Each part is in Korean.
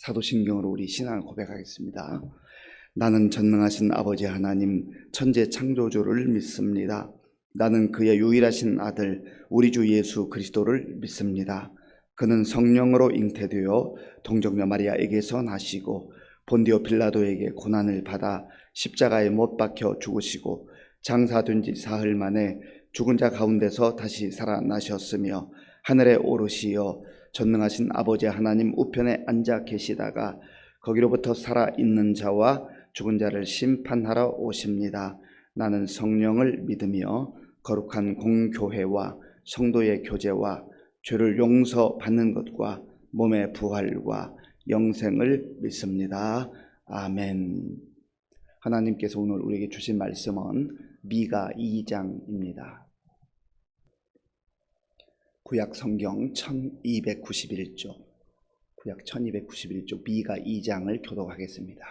사도신경으로 우리 신앙을 고백하겠습니다. 나는 전능하신 아버지 하나님 천재 창조주를 믿습니다. 나는 그의 유일하신 아들 우리 주 예수 그리스도를 믿습니다. 그는 성령으로 잉태되어 동정녀 마리아에게서 나시고 본디오 빌라도에게 고난을 받아 십자가에 못 박혀 죽으시고 장사된 지 사흘 만에 죽은 자 가운데서 다시 살아나셨으며 하늘에 오르시어 전능하신 아버지 하나님 우편에 앉아 계시다가 거기로부터 살아있는 자와 죽은 자를 심판하러 오십니다. 나는 성령을 믿으며 거룩한 공교회와 성도의 교제와 죄를 용서받는 것과 몸의 부활과 영생을 믿습니다. 아멘. 하나님께서 오늘 우리에게 주신 말씀은 미가 2장입니다. 구약 성경 1291쪽, 구약 1291쪽 미가 2장을 교독하겠습니다.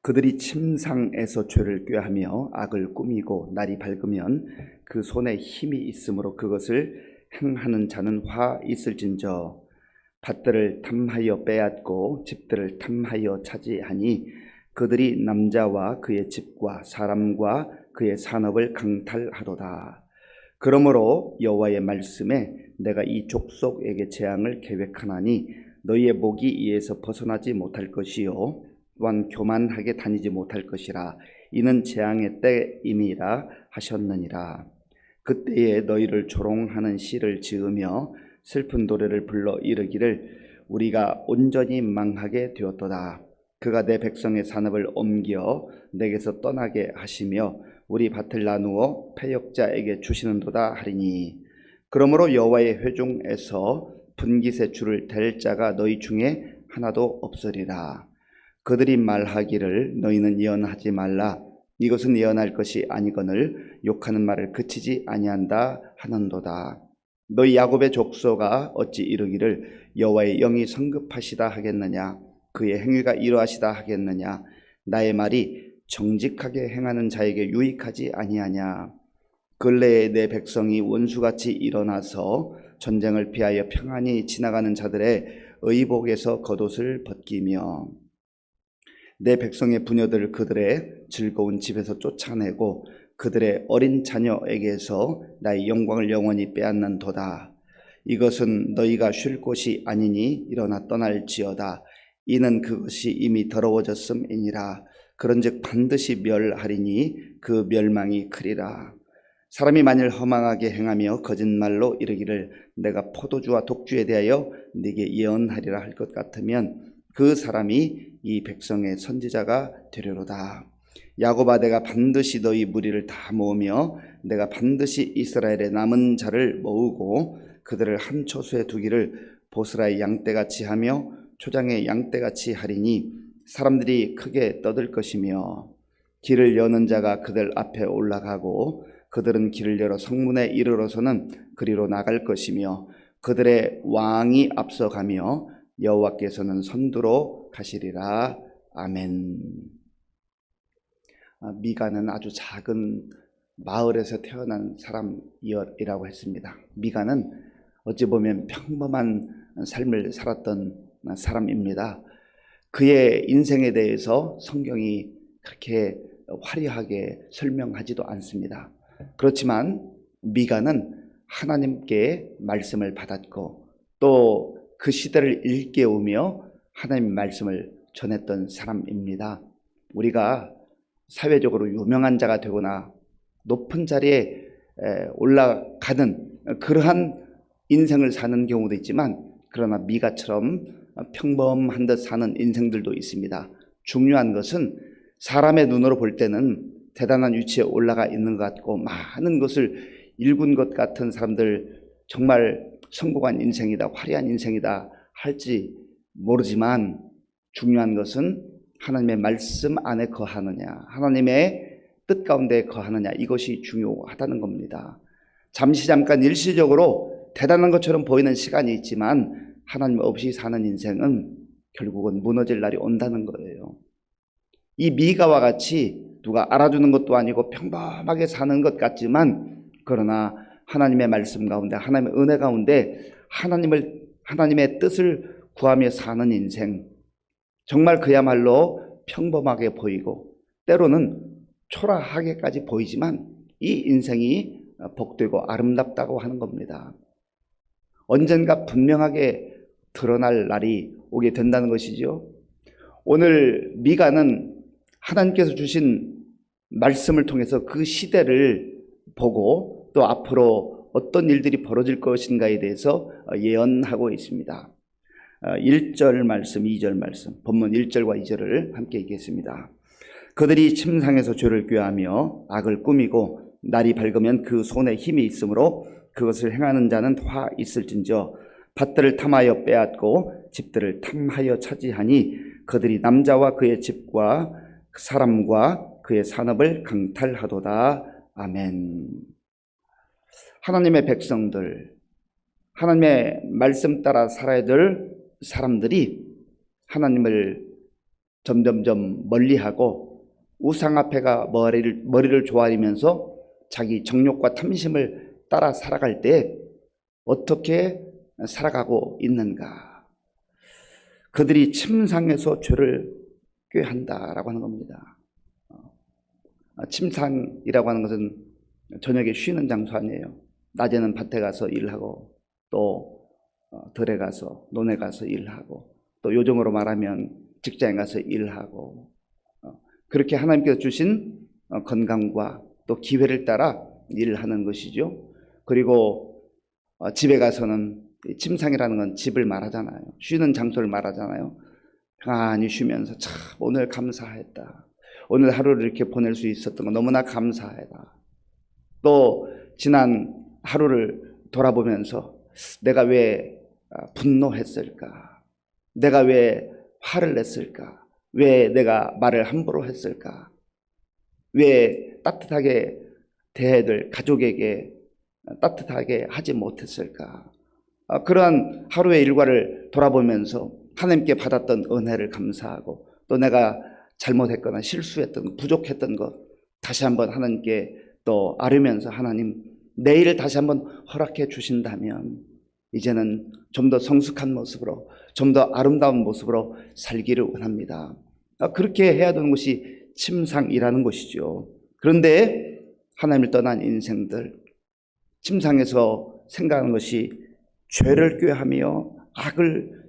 그들이 침상에서 죄를 꾀하며 악을 꾸미고 날이 밝으면 그 손에 힘이 있으므로 그것을 행하는 자는 화 있을진저 밭들을 탐하여 빼앗고 집들을 탐하여 차지하니 그들이 남자와 그의 집과 사람과 그의 산업을 강탈하도다. 그러므로 여호와의 말씀에 내가 이 족속에게 재앙을 계획하나니 너희의 목이 이에서 벗어나지 못할 것이요 또한 교만하게 다니지 못할 것이라. 이는 재앙의 때임이라 하셨느니라. 그때에 너희를 조롱하는 시를 지으며 슬픈 노래를 불러 이르기를 우리가 온전히 망하게 되었도다. 그가 내 백성의 산업을 옮겨 내게서 떠나게 하시며 우리 밭을 나누어 패역자에게 주시는도다 하리니 그러므로 여호와의 회중에서 분깃의 줄을 댈 자가 너희 중에 하나도 없으리라. 그들이 말하기를 너희는 예언하지 말라. 이것은 예언할 것이 아니거늘 욕하는 말을 그치지 아니한다 하는도다. 너희 야곱의 족속아 어찌 이르기를 여호와의 영이 성급하시다 하겠느냐 그의 행위가 이러하시다 하겠느냐. 나의 말이 정직하게 행하는 자에게 유익하지 아니하냐. 근래에 내 백성이 원수같이 일어나서 전쟁을 피하여 평안히 지나가는 자들의 의복에서 겉옷을 벗기며 내 백성의 부녀들을 그들의 즐거운 집에서 쫓아내고 그들의 어린 자녀에게서 나의 영광을 영원히 빼앗는도다. 이것은 너희가 쉴 곳이 아니니 일어나 떠날지어다. 이는 그것이 이미 더러워졌음이니라. 그런즉 반드시 멸하리니 그 멸망이 크리라. 사람이 만일 허망하게 행하며 거짓말로 이르기를 내가 포도주와 독주에 대하여 네게 예언하리라 할 것 같으면 그 사람이 이 백성의 선지자가 되려로다. 야곱아 내가 반드시 너희 무리를 다 모으며 내가 반드시 이스라엘의 남은 자를 모으고 그들을 한 초소에 두기를 보스라의 양떼같이 하며 초장의 양떼같이 하리니 사람들이 크게 떠들 것이며 길을 여는 자가 그들 앞에 올라가고 그들은 길을 열어 성문에 이르러서는 그리로 나갈 것이며 그들의 왕이 앞서가며 여호와께서는 선두로 가시리라. 아멘. 미가는 아주 작은 마을에서 태어난 사람이라고 했습니다. 미가는 어찌 보면 평범한 삶을 살았던 사람입니다. 그의 인생에 대해서 성경이 그렇게 화려하게 설명하지도 않습니다. 그렇지만 미가는 하나님께 말씀을 받았고 또 그 시대를 일깨우며 하나님의 말씀을 전했던 사람입니다. 우리가 사회적으로 유명한 자가 되거나 높은 자리에 올라가는 그러한 인생을 사는 경우도 있지만 그러나 미가처럼 평범한 듯 사는 인생들도 있습니다. 중요한 것은 사람의 눈으로 볼 때는 대단한 위치에 올라가 있는 것 같고 많은 것을 일군 것 같은 사람들 정말 성공한 인생이다, 화려한 인생이다 할지 모르지만 중요한 것은 하나님의 말씀 안에 거하느냐, 하나님의 뜻 가운데 거하느냐, 이것이 중요하다는 겁니다. 잠깐 일시적으로 대단한 것처럼 보이는 시간이 있지만 하나님 없이 사는 인생은 결국은 무너질 날이 온다는 거예요. 이 미가와 같이 누가 알아주는 것도 아니고 평범하게 사는 것 같지만 그러나 하나님의 말씀 가운데 하나님의 은혜 가운데 하나님의 뜻을 구하며 사는 인생, 정말 그야말로 평범하게 보이고 때로는 초라하게까지 보이지만 이 인생이 복되고 아름답다고 하는 겁니다. 언젠가 분명하게 드러날 날이 오게 된다는 것이죠. 오늘 미가는 하나님께서 주신 말씀을 통해서 그 시대를 보고 또 앞으로 어떤 일들이 벌어질 것인가에 대해서 예언하고 있습니다. 1절 말씀, 2절 말씀, 본문 1절과 2절을 함께 읽겠습니다. 그들이 침상에서 죄를 꾀하며 악을 꾸미고 날이 밝으면 그 손에 힘이 있으므로 그것을 행하는 자는 화 있을진저 밭들을 탐하여 빼앗고 집들을 탐하여 차지하니 그들이 남자와 그의 집과 사람과 그의 산업을 강탈하도다. 아멘. 하나님의 백성들, 하나님의 말씀 따라 살아야 될 사람들이 하나님을 점점점 멀리하고 우상 앞에가 머리를 조아리면서 자기 정욕과 탐심을 따라 살아갈 때 어떻게 살아가고 있는가? 그들이 침상에서 죄를 꾀한다라고 하는 겁니다. 침상이라고 하는 것은 저녁에 쉬는 장소 아니에요. 낮에는 밭에 가서 일하고 또 들에 가서 논에 가서 일하고 또 요즘으로 말하면 직장에 가서 일하고 그렇게 하나님께서 주신 건강과 또 기회를 따라 일을 하는 것이죠. 그리고 집에 가서는 침상이라는 건 집을 말하잖아요. 쉬는 장소를 말하잖아요. 편안히 쉬면서 참 오늘 감사했다. 오늘 하루를 이렇게 보낼 수 있었던 거 너무나 감사하다. 또 지난 하루를 돌아보면서 내가 왜 분노했을까? 내가 왜 화를 냈을까? 왜 내가 말을 함부로 했을까? 왜 따뜻하게 대해야 될 가족에게 따뜻하게 하지 못했을까? 그러한 하루의 일과를 돌아보면서 하나님께 받았던 은혜를 감사하고 또 내가 잘못했거나 실수했던 부족했던 것 다시 한번 하나님께 또 아뢰면서 하나님 내일을 다시 한번 허락해 주신다면 이제는 좀 더 성숙한 모습으로 좀 더 아름다운 모습으로 살기를 원합니다. 그렇게 해야 되는 것이 침상이라는 것이죠. 그런데 하나님을 떠난 인생들 침상에서 생각하는 것이 죄를 꾀하며 악을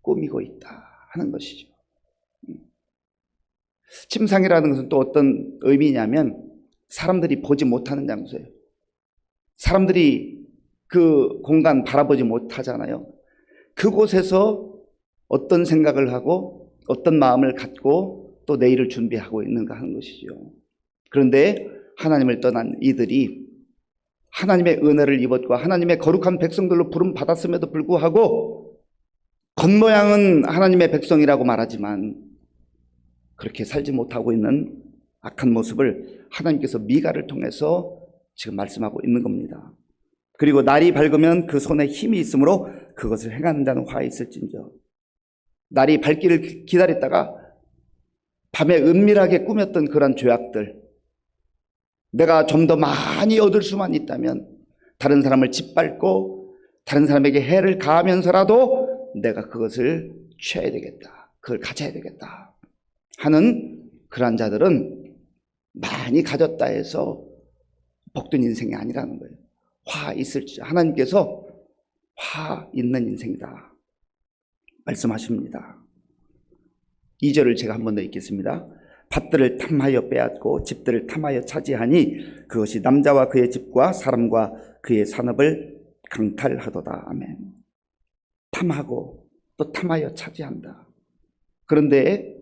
꾸미고 있다 하는 것이죠. 침상이라는 것은 또 어떤 의미냐면 사람들이 보지 못하는 장소예요. 사람들이 그 공간 바라보지 못하잖아요. 그곳에서 어떤 생각을 하고 어떤 마음을 갖고 또 내일을 준비하고 있는가 하는 것이죠. 그런데 하나님을 떠난 이들이 하나님의 은혜를 입었고 하나님의 거룩한 백성들로 부름 받았음에도 불구하고 겉모양은 하나님의 백성이라고 말하지만 그렇게 살지 못하고 있는 악한 모습을 하나님께서 미가를 통해서 지금 말씀하고 있는 겁니다. 그리고 날이 밝으면 그 손에 힘이 있으므로 그것을 행하는 자는 화 있을진저. 날이 밝기를 기다렸다가 밤에 은밀하게 꾸몄던 그런 죄악들, 내가 좀 더 많이 얻을 수만 있다면 다른 사람을 짓밟고 다른 사람에게 해를 가하면서라도 내가 그것을 취해야 되겠다, 그걸 가져야 되겠다 하는 그런 자들은 많이 가졌다 해서 복된 인생이 아니라는 거예요. 화 있을지 하나님께서 화 있는 인생이다 말씀하십니다. 2절을 제가 한 번 더 읽겠습니다. 밭들을 탐하여 빼앗고 집들을 탐하여 차지하니 그것이 남자와 그의 집과 사람과 그의 산업을 강탈하도다. 아멘. 탐하고 또 탐하여 차지한다. 그런데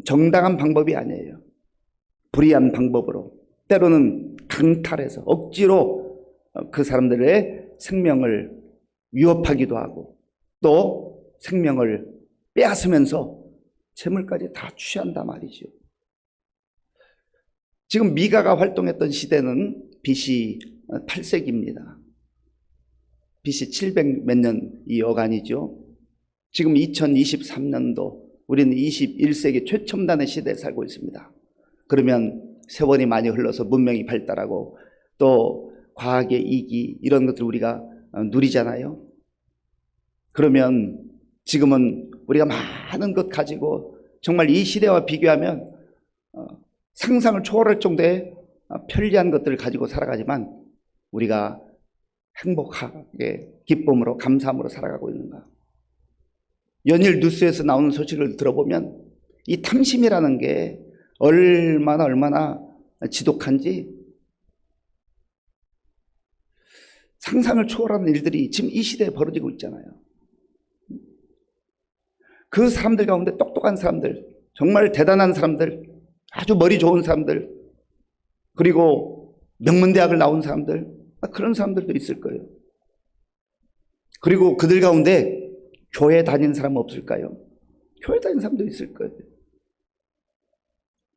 정당한 방법이 아니에요. 불의한 방법으로 때로는 강탈해서 억지로 그 사람들의 생명을 위협하기도 하고 또 생명을 빼앗으면서 재물까지 다 취한단 말이죠. 지금 미가가 활동했던 시대는 BC 8세기입니다. BC 700 몇 년 이 어간이죠. 지금 2023년도 우리는 21세기 최첨단의 시대에 살고 있습니다. 그러면 세월이 많이 흘러서 문명이 발달하고 또 과학의 이기 이런 것들 우리가 누리잖아요. 그러면 지금은 우리가 많은 것 가지고 정말 이 시대와 비교하면 상상을 초월할 정도의 편리한 것들을 가지고 살아가지만 우리가 행복하게 기쁨으로 감사함으로 살아가고 있는가? 연일 뉴스에서 나오는 소식을 들어보면 이 탐심이라는 게 얼마나 지독한지 상상을 초월하는 일들이 지금 이 시대에 벌어지고 있잖아요. 그 사람들 가운데 똑똑한 사람들, 정말 대단한 사람들, 아주 머리 좋은 사람들, 그리고 명문대학을 나온 사람들, 그런 사람들도 있을 거예요. 그리고 그들 가운데 교회 다니는 사람 없을까요? 교회 다니는 사람도 있을 거예요.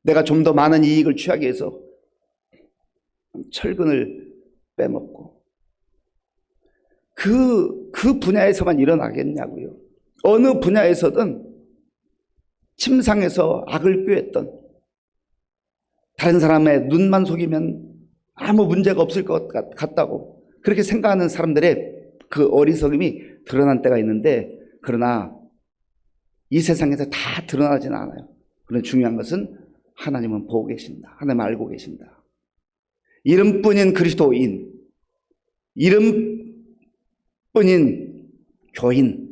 내가 좀 더 많은 이익을 취하기 위해서 철근을 빼먹고 그 분야에서만 일어나겠냐고요. 어느 분야에서든 침상에서 악을 꾀했던, 다른 사람의 눈만 속이면 아무 문제가 없을 것 같다고 그렇게 생각하는 사람들의 그 어리석음이 드러난 때가 있는데, 그러나 이 세상에서 다 드러나지는 않아요. 그런데 중요한 것은 하나님은 보고 계신다. 하나님 알고 계신다. 이름뿐인 그리스도인, 이름뿐인 교인,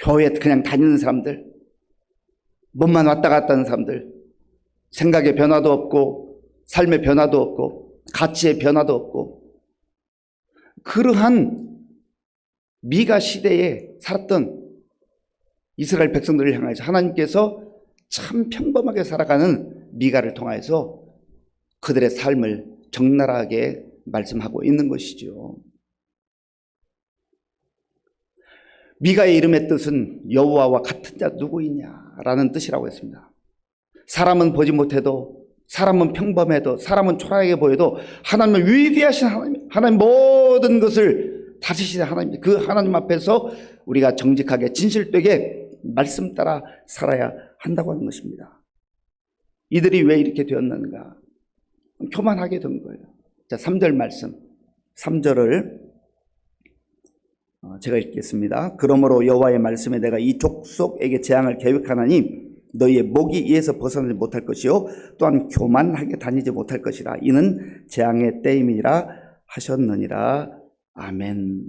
교회에 그냥 다니는 사람들, 몸만 왔다 갔다 하는 사람들, 생각의 변화도 없고 삶의 변화도 없고 가치의 변화도 없고, 그러한 미가 시대에 살았던 이스라엘 백성들을 향해서 하나님께서 참 평범하게 살아가는 미가를 통해서 그들의 삶을 적나라하게 말씀하고 있는 것이죠. 미가의 이름의 뜻은 여호와와 같은 자 누구이냐라는 뜻이라고 했습니다. 사람은 보지 못해도, 사람은 평범해도, 사람은 초라하게 보여도 하나님은 위대하신 하나님 모든 것을 다스리시는 하나님, 그 하나님 앞에서 우리가 정직하게 진실되게 말씀 따라 살아야 한다고 하는 것입니다. 이들이 왜 이렇게 되었는가? 교만하게 된 거예요. 자, 3절 말씀, 3절을 제가 읽겠습니다. 그러므로 여호와의 말씀에 내가 이 족속에게 재앙을 계획하나니 너희의 목이 이에서 벗어나지 못할 것이요 또한 교만하게 다니지 못할 것이라. 이는 재앙의 때임이라 하셨느니라. 아멘.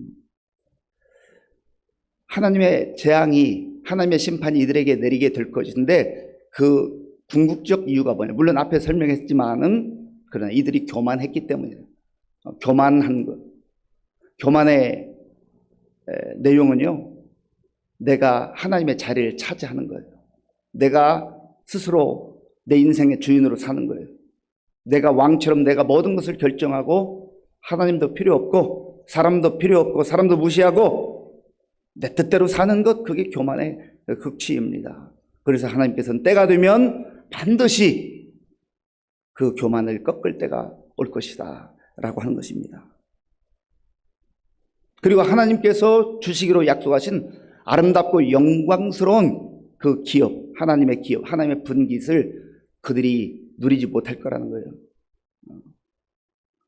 하나님의 재앙이, 하나님의 심판이 이들에게 내리게 될 것인데 그 궁극적 이유가 뭐냐? 물론 앞에 설명했지만은 그러나 이들이 교만했기 때문이에요. 교만한 것. 교만의 내용은요, 내가 하나님의 자리를 차지하는 거예요. 내가 스스로 내 인생의 주인으로 사는 거예요. 내가 왕처럼 내가 모든 것을 결정하고 하나님도 필요 없고 사람도 필요 없고 사람도 무시하고 내 뜻대로 사는 것, 그게 교만의 극치입니다. 그래서 하나님께서는 때가 되면 반드시 그 교만을 꺾을 때가 올 것이다 라고 하는 것입니다. 그리고 하나님께서 주시기로 약속하신 아름답고 영광스러운 그 기업, 하나님의 기업, 하나님의 분깃을 그들이 누리지 못할 거라는 거예요.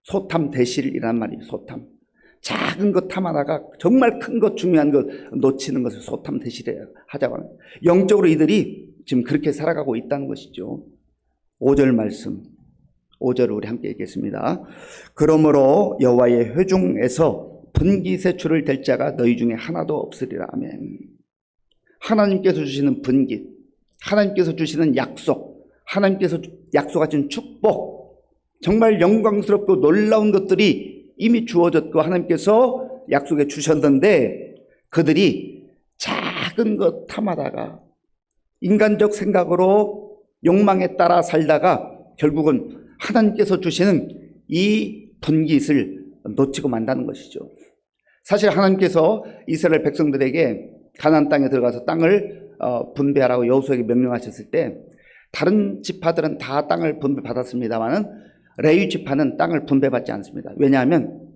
소탐 대실이란 말이에요. 소탐. 작은 것 탐하다가 정말 큰 것, 중요한 것 놓치는 것을 소탐 대실이라고 하자고 하는 거예요. 영적으로 이들이 지금 그렇게 살아가고 있다는 것이죠. 5절 말씀, 5절을 우리 함께 읽겠습니다. 그러므로 여호와의 회중에서 분깃의 줄을 댈 자가 너희 중에 하나도 없으리라. 아멘. 하나님께서 주시는 분깃, 하나님께서 주시는 약속, 하나님께서 약속하신 축복, 정말 영광스럽고 놀라운 것들이 이미 주어졌고 하나님께서 약속해 주셨는데 그들이 작은 것 탐하다가 인간적 생각으로 욕망에 따라 살다가 결국은 하나님께서 주시는 이 분깃을 놓치고 만다는 것이죠. 사실 하나님께서 이스라엘 백성들에게 가나안 땅에 들어가서 땅을 분배하라고 여호수아에게 명령하셨을 때 다른 지파들은 다 땅을 분배받았습니다만은 레위 지파는 땅을 분배받지 않습니다. 왜냐하면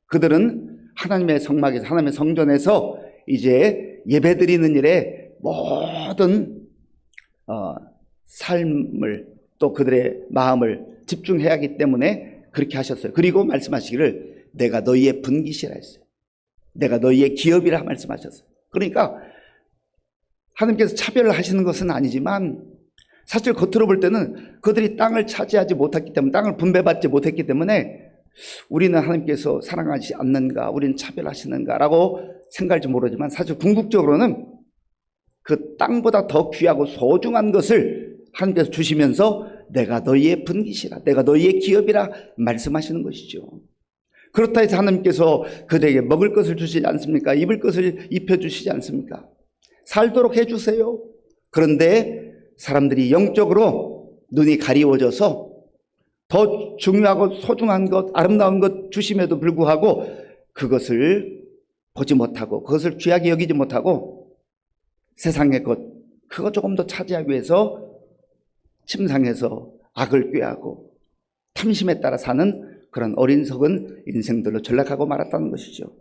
그들은 하나님의 성막에서, 하나님의 성전에서 이제 예배드리는 일에 모든 삶을 또 그들의 마음을 집중해야 하기 때문에 그렇게 하셨어요. 그리고 말씀하시기를 내가 너희의 분깃이라 했어요. 내가 너희의 기업이라 말씀하셨어요. 그러니까 하나님께서 차별을 하시는 것은 아니지만 사실 겉으로 볼 때는 그들이 땅을 차지하지 못했기 때문에, 땅을 분배받지 못했기 때문에 우리는 하나님께서 사랑하지 않는가, 우리는 차별하시는가라고 생각할지 모르지만 사실 궁극적으로는 그 땅보다 더 귀하고 소중한 것을 하나님께서 주시면서 내가 너희의 분깃이라, 내가 너희의 기업이라 말씀하시는 것이죠. 그렇다 해서 하나님께서 그들에게 먹을 것을 주시지 않습니까? 입을 것을 입혀주시지 않습니까? 살도록 해주세요. 그런데 사람들이 영적으로 눈이 가리워져서 더 중요하고 소중한 것, 아름다운 것 주심에도 불구하고 그것을 보지 못하고, 그것을 귀하게 여기지 못하고 세상의 것, 그거 조금 더 차지하기 위해서 침상에서 악을 꾀하고 탐심에 따라 사는 그런 어리석은 인생들로 전락하고 말았다는 것이죠.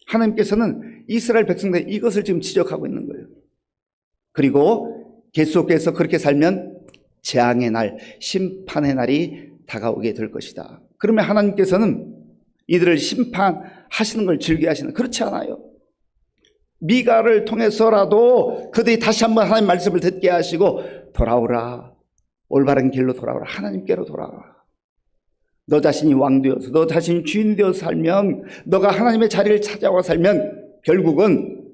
하나님께서는 이스라엘 백성들 이것을 지금 지적하고 있는 거예요. 그리고 계속해서 그렇게 살면 재앙의 날, 심판의 날이 다가오게 될 것이다. 그러면 하나님께서는 이들을 심판하시는 걸 즐겨하시는, 그렇지 않아요. 미가를 통해서라도 그들이 다시 한번 하나님 말씀을 듣게 하시고 돌아오라, 올바른 길로 돌아오라, 하나님께로 돌아오라. 너 자신이 왕 되어서, 너 자신이 주인 되어서 살면, 너가 하나님의 자리를 찾아와 살면 결국은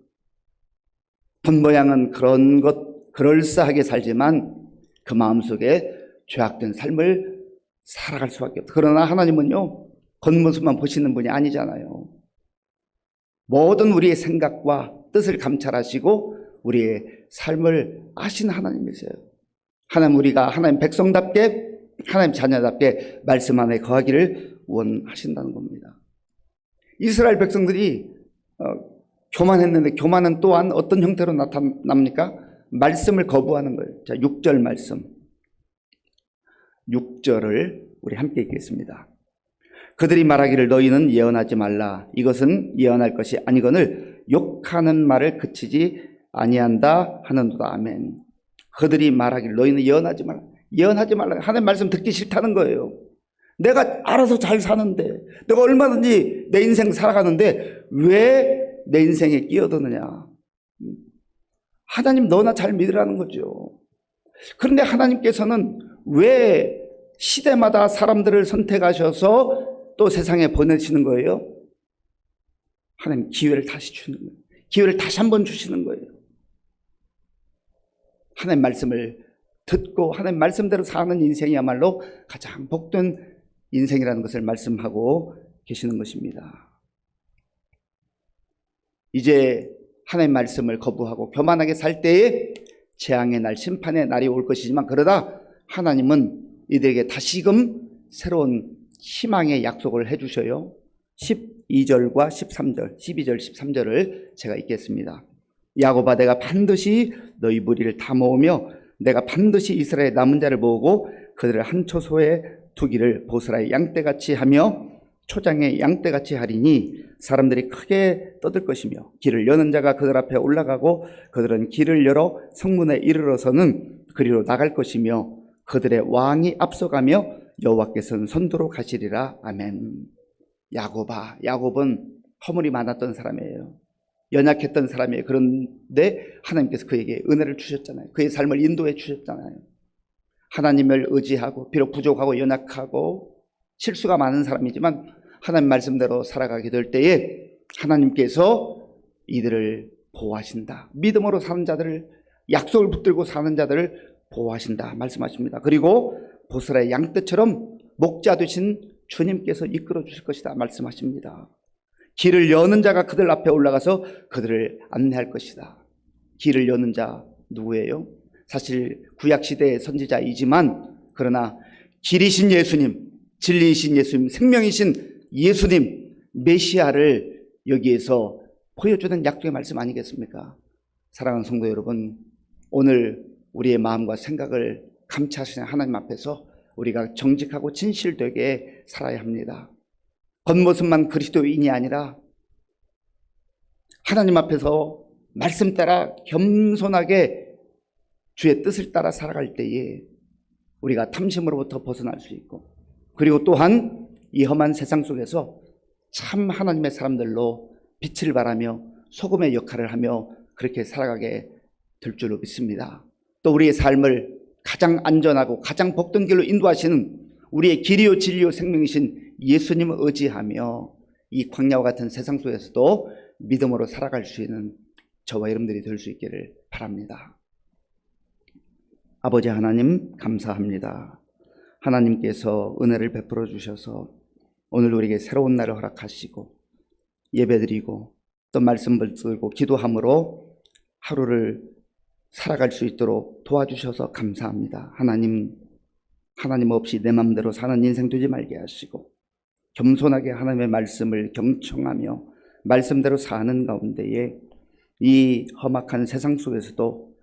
본모양은 그런 것 그럴싸하게 살지만 그 마음속에 죄악된 삶을 살아갈 수밖에 없다. 그러나 하나님은요, 겉모습만 보시는 분이 아니잖아요. 모든 우리의 생각과 뜻을 감찰하시고 우리의 삶을 아시는 하나님이세요. 하나님, 우리가 하나님 백성답게, 하나님 자녀답게 말씀 안에 거하기를 원하신다는 겁니다. 이스라엘 백성들이 교만했는데 교만은 또한 어떤 형태로 나타납니까? 말씀을 거부하는 거예요. 자, 6절 말씀. 6절을 우리 함께 읽겠습니다. 그들이 말하기를 너희는 예언하지 말라. 이것은 예언할 것이 아니거늘 욕하는 말을 그치지 아니한다 하는도다. 아멘. 그들이 말하기를 너희는 예언하지 말라. 예언하지 말라. 하나님 말씀 듣기 싫다는 거예요. 내가 알아서 잘 사는데, 내가 얼마든지 내 인생 살아가는데 왜 내 인생에 끼어드느냐. 하나님 너나 잘 믿으라는 거죠. 그런데 하나님께서는 왜 시대마다 사람들을 선택하셔서 또 세상에 보내시는 거예요? 하나님 기회를 다시 주는 거예요. 기회를 다시 한번 주시는 거예요. 하나님 말씀을 듣고 하나님 말씀대로 사는 인생이야말로 가장 복된 인생이라는 것을 말씀하고 계시는 것입니다. 이제 하나님 말씀을 거부하고 교만하게 살 때에 재앙의 날, 심판의 날이 올 것이지만, 그러다 하나님은 이들에게 다시금 새로운 희망의 약속을 해주셔요. 12절과 13절, 12절, 13절을 제가 읽겠습니다. 야곱아, 내가 반드시 너희 무리를 다 모으며 내가 반드시 이스라엘 남은 자를 모으고 그들을 한 초소에 두기를 보스라의 양떼같이 하며 초장의 양떼같이 하리니 사람들이 크게 떠들 것이며 길을 여는 자가 그들 앞에 올라가고 그들은 길을 열어 성문에 이르러서는 그리로 나갈 것이며 그들의 왕이 앞서가며 여호와께서는 선두로 가시리라. 아멘. 야곱아, 야곱은 허물이 많았던 사람이에요. 연약했던 사람이에요. 그런데 하나님께서 그에게 은혜를 주셨잖아요. 그의 삶을 인도해 주셨잖아요. 하나님을 의지하고 비록 부족하고 연약하고 실수가 많은 사람이지만 하나님 말씀대로 살아가게 될 때에 하나님께서 이들을 보호하신다. 믿음으로 사는 자들을, 약속을 붙들고 사는 자들을 보호하신다 말씀하십니다. 그리고 보스라의 양떼처럼 목자 되신 주님께서 이끌어 주실 것이다 말씀하십니다. 길을 여는 자가 그들 앞에 올라가서 그들을 안내할 것이다. 길을 여는 자 누구예요? 사실 구약시대의 선지자이지만 그러나 길이신 예수님, 진리이신 예수님, 생명이신 예수님, 메시아를 여기에서 보여주는 약속의 말씀 아니겠습니까? 사랑하는 성도 여러분, 오늘 우리의 마음과 생각을 감찰하시는 하나님 앞에서 우리가 정직하고 진실되게 살아야 합니다. 겉모습만 그리스도인이 아니라 하나님 앞에서 말씀 따라 겸손하게 주의 뜻을 따라 살아갈 때에 우리가 탐심으로부터 벗어날 수 있고, 그리고 또한 이 험한 세상 속에서 참 하나님의 사람들로 빛을 발하며 소금의 역할을 하며 그렇게 살아가게 될 줄로 믿습니다. 또 우리의 삶을 가장 안전하고 가장 복된 길로 인도하시는 우리의 길이요 진리요 생명이신 예수님을 의지하며 이 광야와 같은 세상 속에서도 믿음으로 살아갈 수 있는 저와 여러분들이 될 수 있기를 바랍니다. 아버지 하나님 감사합니다. 하나님께서 은혜를 베풀어 주셔서 오늘 우리에게 새로운 날을 허락하시고 예배드리고 또 말씀을 들고 기도함으로 하루를 살아갈 수 있도록 도와주셔서 감사합니다. 하나님 없이 내 맘대로 사는 인생 되지 말게 하시고 겸손하게 하나님의 말씀을 경청하며 말씀대로 사는 가운데에 이 험악한 세상 속에서도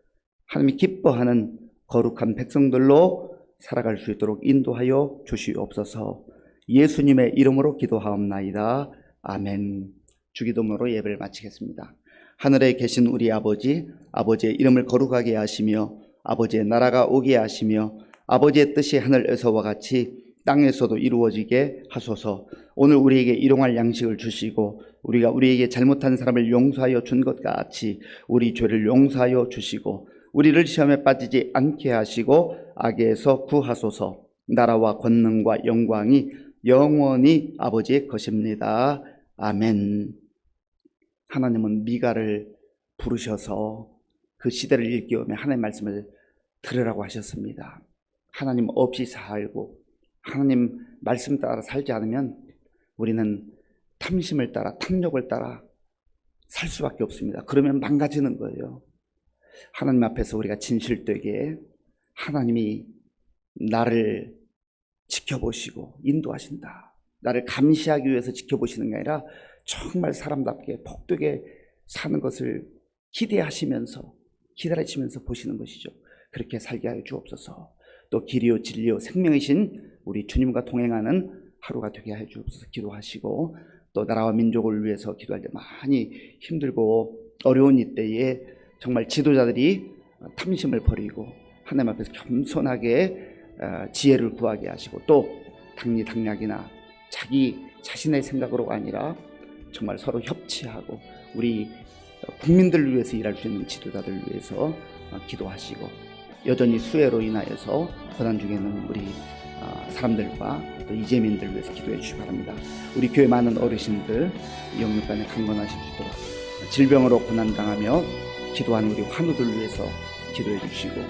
하나님이 기뻐하는 거룩한 백성들로 살아갈 수 있도록 인도하여 주시옵소서. 예수님의 이름으로 기도하옵나이다. 아멘. 주기도문으로 예배를 마치겠습니다. 하늘에 계신 우리 아버지, 아버지의 이름을 거룩하게 하시며 아버지의 나라가 오게 하시며 아버지의 뜻이 하늘에서와 같이 땅에서도 이루어지게 하소서. 오늘 우리에게 일용할 양식을 주시고 우리가 우리에게 잘못한 사람을 용서하여 준 것 같이 우리 죄를 용서하여 주시고 우리를 시험에 빠지지 않게 하시고 악에서 구하소서. 나라와 권능과 영광이 영원히 아버지의 것입니다. 아멘. 하나님은 미가를 부르셔서 그 시대를 일깨우며 하나님의 말씀을 들으라고 하셨습니다. 하나님 없이 살고 하나님 말씀 따라 살지 않으면 우리는 탐심을 따라 탐욕을 따라 살 수밖에 없습니다. 그러면 망가지는 거예요. 하나님 앞에서 우리가 진실되게 하나님이 나를 지켜보시고 인도하신다. 나를 감시하기 위해서 지켜보시는 게 아니라 정말 사람답게 복되게 사는 것을 기대하시면서 기다리시면서 보시는 것이죠. 그렇게 살게 하여 주옵소서. 또 길이요 진리요 생명이신 우리 주님과 동행하는 하루가 되게 하여 주옵소서. 기도하시고 또 나라와 민족을 위해서 기도할 때 많이 힘들고 어려운 이때에 정말 지도자들이 탐심을 버리고 하나님 앞에서 겸손하게 지혜를 구하게 하시고 또 당리당략이나 자기 자신의 생각으로가 아니라 정말 서로 협치하고 우리 국민들을 위해서 일할 수 있는 지도자들을 위해서 기도하시고 여전히 수해로 인하여서 고난 중에 있는 우리 사람들과 또 이재민들 위해서 기도해 주시기 바랍니다. 우리 교회 많은 어르신들 영육간에 강건하실 수 있도록 질병으로 고난당하며 기도하는 우리 환우들 위해서 기도해 주시고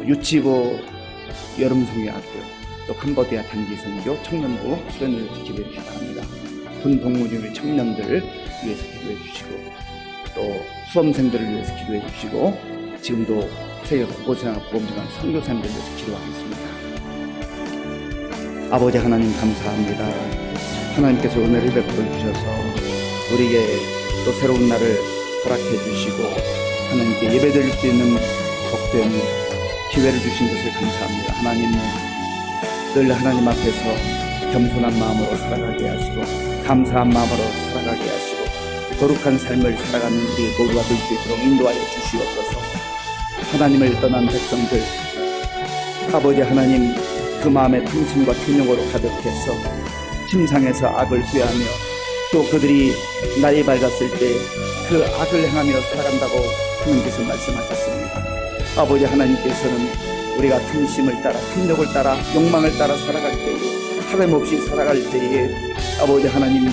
유치부 여름성교학교 또 캄보디아 단기선교 청년부 수련을 위해서 기도해 주시기 바랍니다. 군복무중 청년들 위해서 기도해 주시고 또 수험생들을 위해서 기도해 주시고 지금도 세계 곳곳에 보험기관 선교사님들 위해서 기도하겠습니다. 아버지 하나님 감사합니다. 하나님께서 은혜를 베풀어 주셔서 우리에게 또 새로운 날을 허락해 주시고 하나님께 예배드릴 수 있는 복된 기회를 주신 것을 감사합니다. 하나님 늘 하나님 앞에서 겸손한 마음으로 살아가게 하시고 감사한 마음으로 살아가게 하시고 거룩한 삶을 살아가는 우리 모두가 될 수 있도록 인도하여 주시옵소서. 하나님을 떠난 백성들 아버지 하나님 그 마음에 탐심과 탐욕으로 가득해서 침상에서 악을 꾀하며 또 그들이 나이 밝았을 때 그 악을 행하며 살아간다고 하나님께서 말씀하셨습니다. 아버지 하나님께서는 우리가 탐심을 따라 탐욕을 따라 욕망을 따라 살아갈 때에 하나님 없이 살아갈 때에 아버지 하나님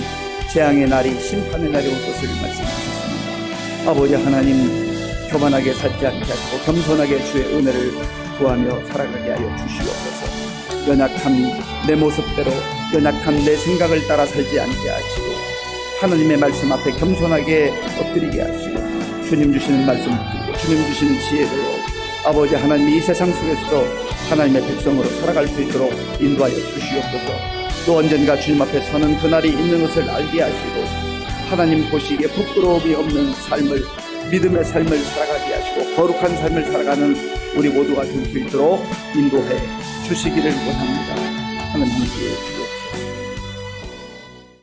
재앙의 날이 심판의 날이 올 것을 말씀하셨습니다. 아버지 하나님 교만하게 살지 않게 하시고 겸손하게 주의 은혜를 구하며 살아가게 하여 주시옵소서. 연약한 내 모습대로 연약한 내 생각을 따라 살지 않게 하시고 하나님의 말씀 앞에 겸손하게 엎드리게 하시고 주님 주시는 말씀 듣고 주님 주시는 지혜대로 아버지 하나님 이 세상 속에서도 하나님의 백성으로 살아갈 수 있도록 인도하여 주시옵소서. 또 언젠가 주님 앞에 서는 그날이 있는 것을 알게 하시고 하나님 보시기에 부끄러움이 없는 삶을 믿음의 삶을 살아가게 하시고 거룩한 삶을 살아가는 우리 모두가 될 수 있도록 인도해 주시기를 원합니다. 하나님 함께해 주시옵소서.